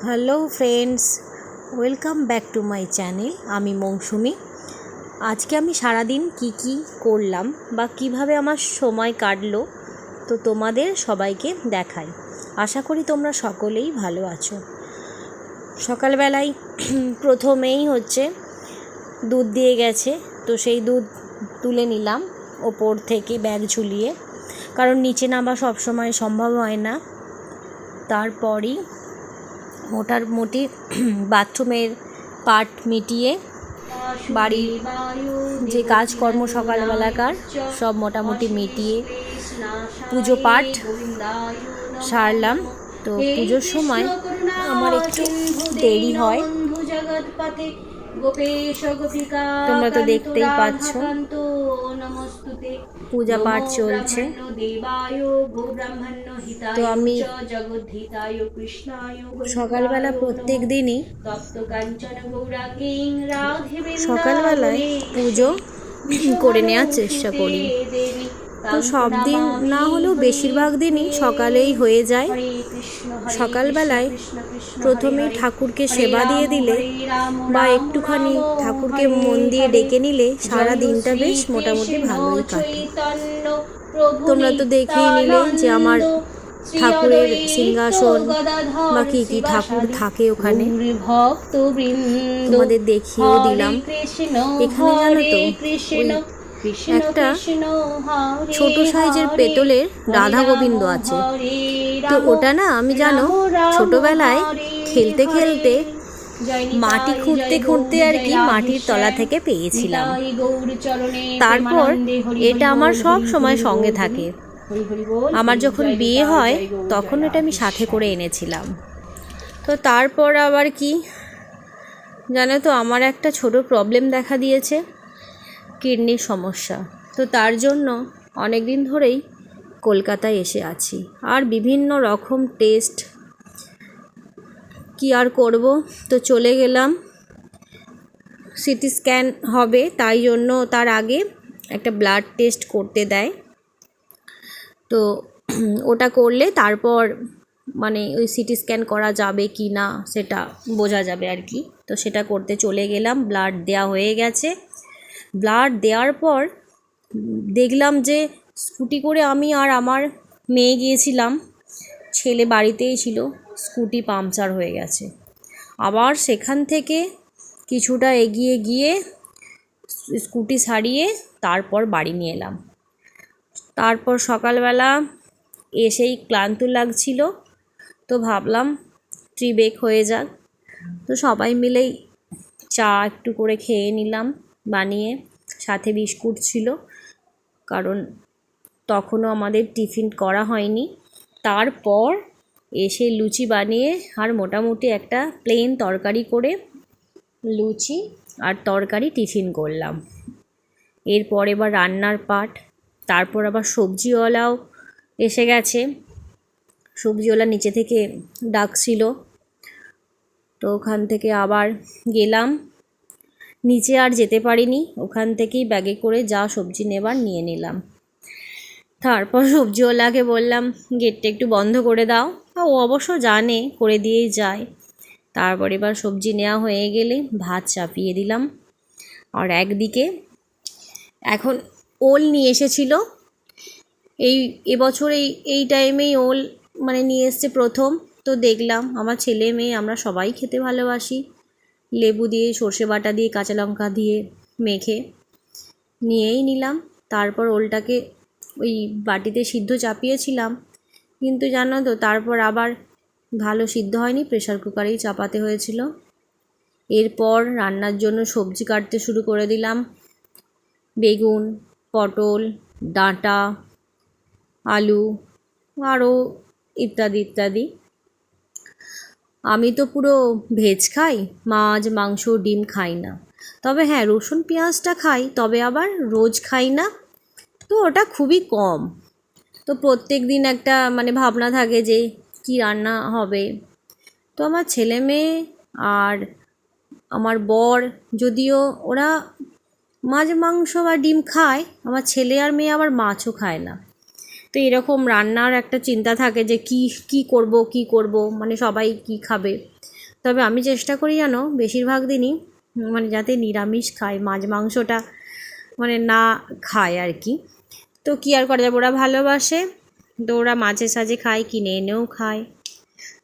Hello friends, welcome back to my channel. আমি মৌসুমি। আজকে আমি সারাদিন কি করলাম বা কিভাবে আমার সময় কাটলো তো তোমাদের সবাইকে দেখাই। আশা করি তোমরা সকলেই ভালো আছো। সকালবেলায় প্রথমেই দুধ দিয়ে গেছে, তো সেই দুধ তুলে নিলাম ওপর থেকে ব্যাগ ঝুলিয়ে, কারণ নিচে নামা সবসময় সম্ভব হয় না। তারপরই মোটামুটি বাথরুমের পার্ট মিটিয়ে বাড়ির যে কাজকর্ম সকালবেলাকার সব মোটামুটি মিটিয়ে পুজো পাঠ সারলাম। তো পুজোর সময় আমার একটু দেরি হয়, তোমরা তো দেখতেই পাচ্ছ পূজা পাঠ চলছে। তো আমি সকালবেলা প্রত্যেক দিনই সকালবেলায় পুজো করে নেওয়ার চেষ্টা করি। তো সব দিন না হলেও বেশিরভাগ দিনই সকালেই হয়ে যায়। সকালবেলায় প্রথমেই ঠাকুরকে সেবা দিয়ে দিলে বা একটুখানি ঠাকুরকে মন দিয়ে ডেকে নিলে সারা দিনটা বেশ মোটামুটি ভালোই কাটে। তোমরা তো দেখেই নিলে যে আমার ঠাকুরের সিংহাসন বা কি ঠাকুর থাকে ওখানে, তোমাদের দেখিয়েও দিলাম। এখানে জানো তো একটা ছোট সাইজের পেতলের রাধা গোবিন্দ আছে। তো ওটা না আমি জানো ছোটবেলায় খেলতে খেলতে মাটি খুঁড়তে আর কি মাটির তলা থেকে পেয়েছিলাম। তারপর এটা আমার সব সময় সঙ্গে থাকে। আমার যখন বিয়ে হয় তখন এটা আমি সাথে করে এনেছিলাম। তো তারপর আবার কি জানো তো, আমার একটা ছোট প্রবলেম দেখা দিয়েছে, কিডনির সমস্যা। তো তার জন্য অনেক দিন ধরেই কলকাতায় এসে আছি, আর বিভিন্ন রকম টেস্ট কি আর করব, তো চলে গেলাম। সিটি স্ক্যান হবে, তাই জন্য তার আগে একটা ব্লাড টেস্ট করতে দেয়। তো ওটা করলে তারপর মানে ওই সিটি স্ক্যান করা যাবে কি না সেটা বোঝা যাবে আর কি। তো সেটা করতে চলে গেলাম। ব্লাড দেওয়া হয়ে গেছে। ব্লাড দেওয়ার পর দেখলাম যে স্কুটি করে আমি আর আমার মেয়ে গিয়েছিলাম, ছেলে বাড়িতেই ছিল, স্কুটি পাংচার হয়ে গেছে। আবার সেখান থেকে কিছুটা এগিয়ে গিয়ে স্কুটি সারিয়ে তারপর বাড়ি নিয়ে এলাম। তারপর সকালবেলা এসেই ক্লান্ত লাগছিল, তো ভাবলাম ট্রি ব্রেক হয়ে যাক। তো সবাই মিলেই চা একটু করে খেয়ে নিলাম বানিয়ে, সাথে বিস্কুট ছিল, কারণ তখনও আমাদের টিফিন করা হয়নি। তারপর এসে লুচি বানিয়ে আর মোটামুটি একটা প্লেন তরকারি করে লুচি আর তরকারি টিফিন করলাম। এরপর এবার রান্নার পাট। তারপর আবার সবজিওয়ালাও এসে গেছে। সবজিওয়ালা নিচে থেকে ডাকছিল, তো ওখান থেকে আবার গেলাম। নিচে আর যেতে পারিনি, ওখান থেকেই ব্যাগে করে যা সবজি নেবার নিয়ে নিলাম। তারপর সবজিওয়ালাকে বললাম গেটটা একটু বন্ধ করে দাও, ও অবশ্য জানে, করে দিয়েই যায়। তারপর এবার সবজি নেওয়া হয়ে গেলে ভাত চাপিয়ে দিলাম। আর একদিকে এখন ওল নিয়ে এসেছিল, এবছর এই টাইমেই ওল মানে নিয়ে এসছে প্রথম। তো দেখলাম আমার ছেলে মেয়ে আমরা সবাই খেতে ভালোবাসি, লেবু দিয়ে সর্ষে বাটা দিয়ে কাঁচা লঙ্কা দিয়ে মেখে নিয়েই নিলাম। তারপর ওলটাকে ওই বাটিতে সিদ্ধ চাপিয়েছিলাম, কিন্তু জানো তো তারপর আবার ভালো সিদ্ধ হয়নি, প্রেশার কুকারেই চাপাতে হয়েছিল। এরপর রান্নার জন্য সবজি কাটতে শুরু করে দিলাম। বেগুন, পটল, ডাঁটা, আলু আরও ইত্যাদি ইত্যাদি। আমি তো পুরো ভেজ খাই, মাছ মাংস ডিম খাই না। তবে হ্যাঁ, রসুন পেঁয়াজটা খাই, তবে আবার রোজ খাই না, তো ওটা খুবই কম। তো প্রত্যেক দিন একটা মানে ভাবনা থাকে যে কি রান্না হবে। তো আমার ছেলে মেয়ে আর আমার বর, যদিও ওরা মাছ মাংস বা ডিম খায়, আমার ছেলে আর মেয়ে আবার মাছও খায় না। তো এরকম রান্নার একটা চিন্তা থাকে যে কি করব মানে সবাই কি খাবে। তবে আমি চেষ্টা করি যেন বেশিরভাগ দিনই মানে যাতে নিরামিষ খায়, মাছ মাংসটা মানে না খায় আর কি। তো কী আর করা যাবে, ওরা ভালোবাসে তো ওরা মাঝে সাঝে খায়, কিনে এনেও খায়।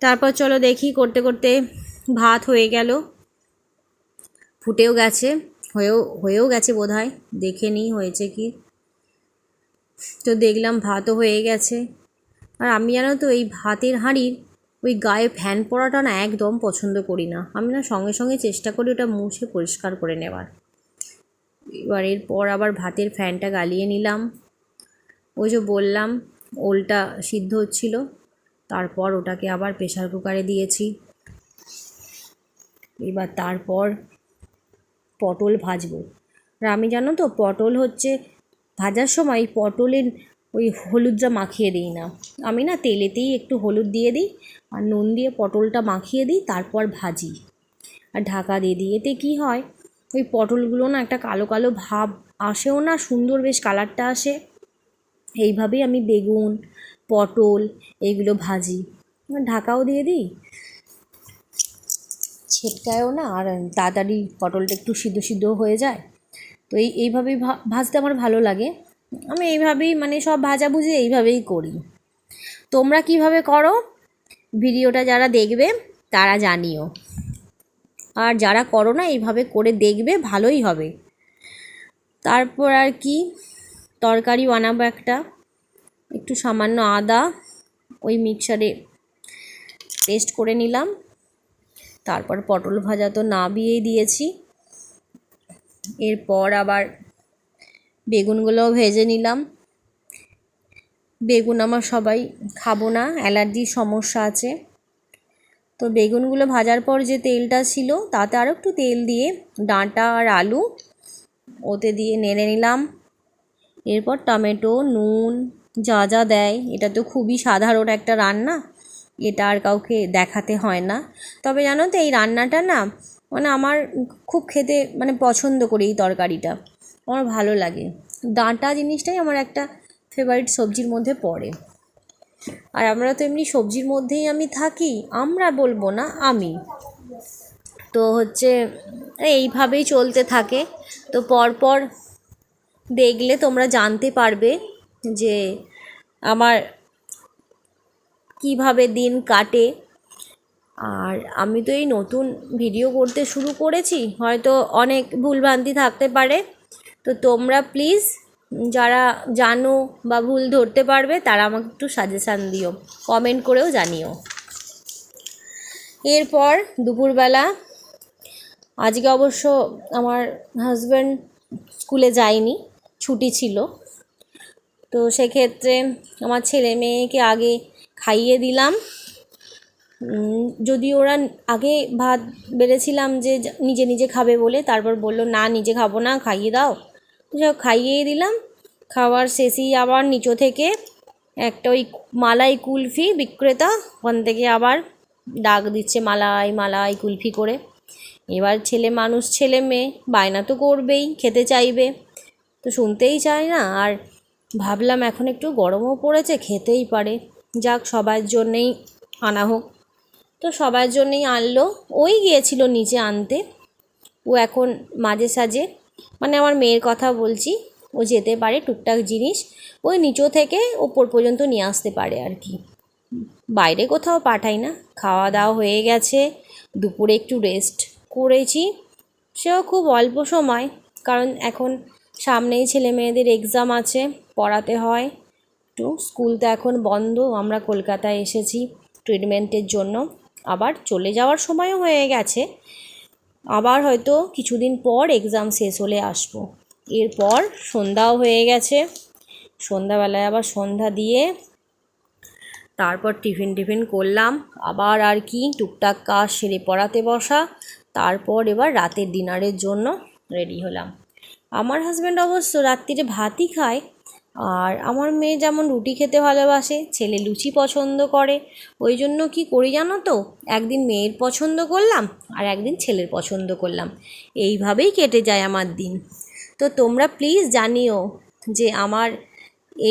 তারপর চলো দেখি, করতে করতে ভাত হয়ে গেল, ফুটেও গেছে, হয়েও গেছে বোধহয়, দেখে নিই হয়েছে কি। তো দেখলাম ভাতও হয়ে গেছে। আর আমি জানো তো এই ভাতের হাঁড়ির ওই গায়ে ফ্যান পড়াটা না একদম পছন্দ করি না। আমি না সঙ্গে সঙ্গে চেষ্টা করি ওটা মুছে পরিষ্কার করে নেওয়ার। এবার এরপর আবার ভাতের ফ্যানটা গালিয়ে নিলাম। ওই যে বললাম ওলটা সিদ্ধ হচ্ছিল, তারপর ওটাকে আবার প্রেসার কুকারে দিয়েছি। এবার তারপর পটল ভাজবো। আর আমি জানো তো পটল হচ্ছে ভাজার সময় পটলের ওই হলুদটা মাখিয়ে দিই না, আমি না তেলেতেই একটু হলুদ দিয়ে দিই আর নুন দিয়ে পটলটা মাখিয়ে দিই, তারপর ভাজি আর ঢাকা দিয়ে দিই। এতে কী হয়, ওই পটলগুলো না একটা কালো কালো ভাব আসেও না, সুন্দর বেশ কালারটা আসে। এইভাবেই আমি বেগুন, পটল এইগুলো ভাজি, ঢাকাও দিয়ে দিই, ছেটকায়ও না, আর তাড়াতাড়ি পটলটা একটু সিদ্ধ হয়ে যায়। তো এইভাবেই ভাজতে আমার ভালো লাগে। আমি এইভাবেই মানে সব ভাজাভুজি এইভাবেই করি। তোমরা কিভাবে করো ভিডিওটা যারা দেখবে তারা জানিও, আর যারা করো না এইভাবে করে দেখবে, ভালোই হবে। তারপর আর কি তরকারি বানাবো একটা, একটু সামান্য আদা ওই মিক্সারে পেস্ট করে নিলাম। তারপর পটল ভাজা তো নামিয়েই দিয়েছি। এরপর আবার বেগুনগুলোও ভেজে নিলাম। বেগুন আমার সবাই খাবো না, অ্যালার্জির সমস্যা আছে। তো বেগুনগুলো ভাজার পর যে তেলটা ছিল তাতে আরও একটু তেল দিয়ে ডাঁটা আর আলু ওতে দিয়ে নেড়ে নিলাম। এরপর টমেটো, নুন যা যা দেয়, এটা তো খুবই সাধারণ একটা রান্না, এটা আর কাউকে দেখাতে হয় না। তবে জানো তো এই রান্নাটা না মানে আমার খুব খেতে মানে পছন্দ করি, এই তরকারিটা আমার ভালো লাগে। ডাঁটা জিনিসটাই আমার একটা ফেভারিট সবজির মধ্যে পড়ে। আর আমরা তো এমনি সবজির মধ্যেই আমি থাকি, আমরা বলবো না আমি, তো হচ্ছে এইভাবেই চলতে থাকে। তো পরপর দেখলে তোমরা জানতে পারবে যে আমার কিভাবে দিন কাটে। আর আমি তো এই নতুন ভিডিও করতে শুরু করেছি, হয়তো অনেক ভুলভ্রান্তি থাকতে পারে। তো তোমরা প্লিজ যারা জানো বা ভুল ধরতে পারবে তারা আমাকে একটু সাজেশান দিও, কমেন্ট করেও জানিও। এরপর দুপুরবেলা আজকে অবশ্য আমার হাজব্যান্ড স্কুলে যায়নি, ছুটি ছিল। তো সেক্ষেত্রে আমার ছেলে মেয়েকে আগে খাইয়ে দিলাম। যদি ওরা আগে ভাত বেড়েছিলাম যে নিজে নিজে খাবে বলে, তারপর বললো না নিজে খাবো না, খাইয়ে দাও। তো সব খাইয়েই দিলাম। খাওয়ার শেষেই আবার নিচো থেকে একটা ওই মালাই কুলফি বিক্রেতা ওখান থেকে আবার ডাক দিচ্ছে মালাই মালাই কুলফি করে। এবার ছেলে মানুষ, ছেলে মেয়ে বায়না তো করবেই, খেতে চাইবে, তো শুনতেই চায় না। আর ভাবলাম এখন একটু গরমও পড়েছে, খেতেই পারে, যাক সবার জন্যেই আনা হোক। তো সবার জন্যেই আনলো, ওই গিয়েছিল নিচে আনতে। ও এখন মাঝে সাঝে মানে আমার মেয়ের কথা বলছি, ও যেতে পারে টুকটাক জিনিস ওই নিচো থেকে ওপর পর্যন্ত নিয়ে আসতে পারে আর কি, বাইরে কোথাও পাঠাই না। খাওয়া দাওয়া হয়ে গেছে, দুপুরে একটু রেস্ট করেছি, সেও খুব অল্প সময়, কারণ এখন সামনেই ছেলে মেয়েদের এক্সাম আছে, পড়াতে হয় একটু। স্কুল তো এখন বন্ধ, আমরা কলকাতায় এসেছি ট্রিটমেন্টের জন্য, আবার চলে যাওয়ার সময়ও হয়ে গেছে, আবার হয়তো কিছুদিন পর এক্সাম শেষ হলে আসবো। এরপর সন্ধ্যাও হয়ে গেছে, সন্ধ্যাবেলায় আবার সন্ধ্যা দিয়ে তারপর টিফিন করলাম, আবার আর কি টুকটাক কাজ সেরে পড়াতে বসা, তারপর এবার রাতের ডিনারের জন্য রেডি হলাম। আমার হাজব্যান্ড অবশ্য রাত্রিরে ভাতই খায়, আর আমার মেয়ে যেমন রুটি খেতে ভালোবাসে, ছেলে লুচি পছন্দ করে। ওই জন্য কি করি জানো তো, একদিন মেয়ের পছন্দ করলাম আর একদিন ছেলের পছন্দ করলাম, এইভাবেই কেটে যায় আমার দিন। তো তোমরা প্লিজ জানিও যে আমার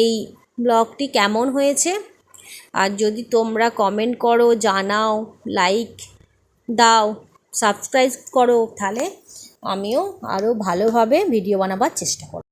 এই ব্লগটি কেমন হয়েছে। আর যদি তোমরা কমেন্ট করো, জানাও, লাইক দাও, সাবস্ক্রাইব করো, তাহলে আমিও আরও ভালোভাবে ভিডিও বানাবার চেষ্টা করব।